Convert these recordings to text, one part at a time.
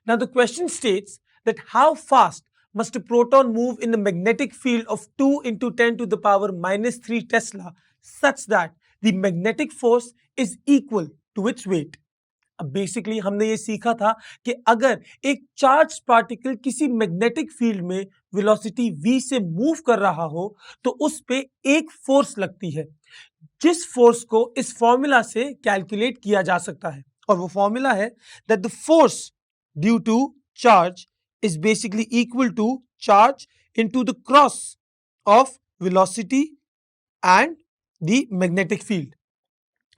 Now the question states that how fast must a proton move in a magnetic field of 2 into 10 to the power minus 3 Tesla such that the magnetic force is equal to its weight. अब basically हमने ये सीखा था कि अगर एक charge particle किसी magnetic field में वेलोसिटी v से मूव कर रहा हो तो उस पे एक फोर्स लगती है, जिस फोर्स को इस फॉर्मूला से कैलकुलेट किया जा सकता है, और वो फॉर्मूला है that the force due to charge is basically equal to charge into the cross of velocity and the magnetic field.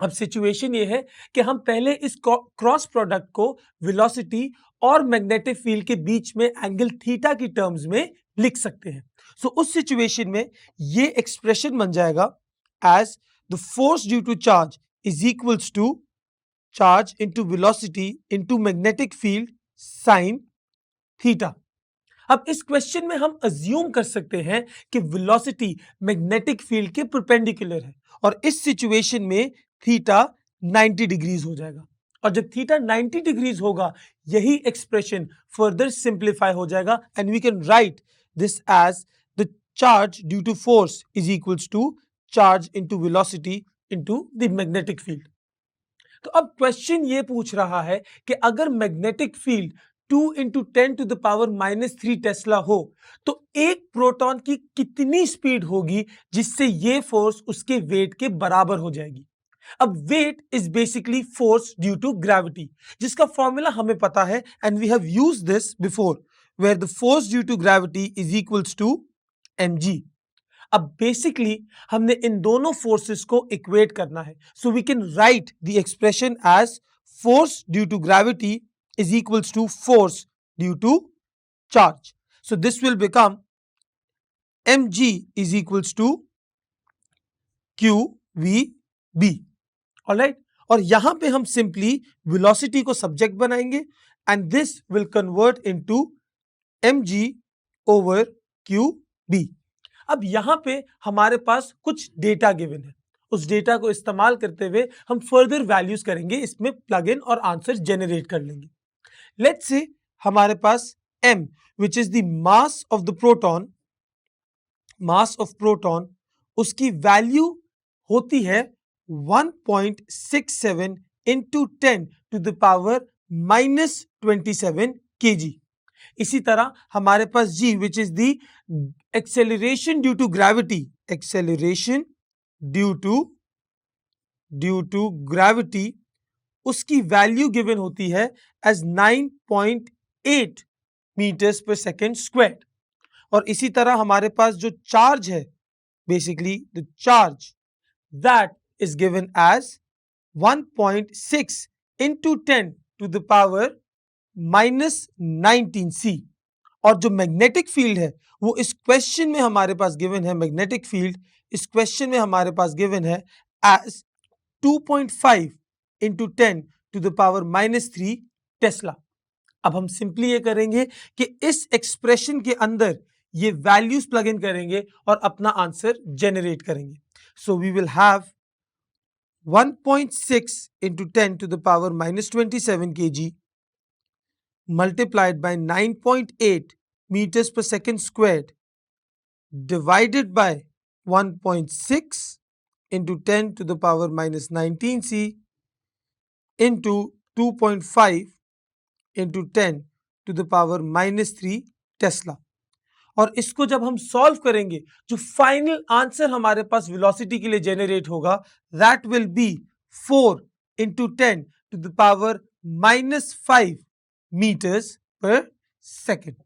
अब सिचुएशन ये है कि हम पहले इस क्रॉस प्रोडक्ट को वेलोसिटी और मैग्नेटिक फील्ड के बीच में एंगल थीटा की टर्म्स में लिख सकते हैं. सो उस सिचुएशन में ये एक्सप्रेशन बन जाएगा as the force due to charge is equals to charge into velocity into magnetic field sine theta. अब इस क्वेश्चन में हम अज्यूम कर सकते हैं कि वेलोसिटी मैग्नेटिक फील्ड के परपेंडिकुलर है और इस सिचुएशन में थीटा 90 डिग्रीज हो जाएगा, और जब थीटा 90 डिग्रीज होगा यही एक्सप्रेशन फर्दर सिंप्लीफाई हो जाएगा and we can write this as the charge due to force is equals to charge into velocity into the magnetic field. तो अब क्वेश्चन ये पूछ रहा है कि अगर magnetic field 2 into 10 to the power minus 3 tesla हो तो एक प्रोटॉन की कितनी स्पीड होगी जिससे ये फोर्स उसके वेट के बराबर हो जाएगी. अब weight is basically force due to gravity, जिसका फॉर्मूला हमें पता है and we have used this before where the force due to gravity is equals to mg. अब बेसिकली हमने इन दोनों फोर्सेस को इक्वेट करना है, so we can write the expression as force due to gravity is equals to force due to charge. So this will become mg is equals to qvb. Alright, और यहां पे हम सिंपली वेलोसिटी को subject बनाएंगे and this will convert into mg over qb. अब यहां पे हमारे पास कुछ डेटा गिवन है, उस डेटा को इस्तेमाल करते हुए हम फर्दर वैल्यूज करेंगे, इसमें प्लग इन और आंसर जनरेट कर लेंगे. Let's say हमारे पास m which is the mass of the proton उसकी वैल्यू होती है 1.67 into 10 to the power minus 27 kg. इसी तरह हमारे पास g which is the acceleration due to gravity, acceleration due to gravity उसकी वैल्यू गिवन होती है एज 9.8 मीटर्स पर सेकेंड स्क्वायर. और इसी तरह हमारे पास जो चार्ज है, basically the charge that is given as 1.6 into 10 to the power minus 19c. और जो मैग्नेटिक फील्ड है वो इस क्वेश्चन में हमारे पास गिवन है, मैग्नेटिक फील्ड इस क्वेश्चन में हमारे पास गिवन है as 2.5 into 10 to the power minus 3 tesla. अब हम सिंपली ये करेंगे कि इस एक्सप्रेशन के अंदर ये वैल्यूज प्लग इन करेंगे और अपना आंसर जनरेट करेंगे. So we will have 1.6 into 10 to the power minus 27 kg multiplied by 9.8 meters per second squared divided by 1.6 into 10 to the power minus 19c into 2.5 into 10 to the power minus 3 Tesla. और इसको जब हम solve करेंगे जो final answer हमारे पास velocity के लिए generate होगा that will be 4 into 10 to the power minus 5 meters per second.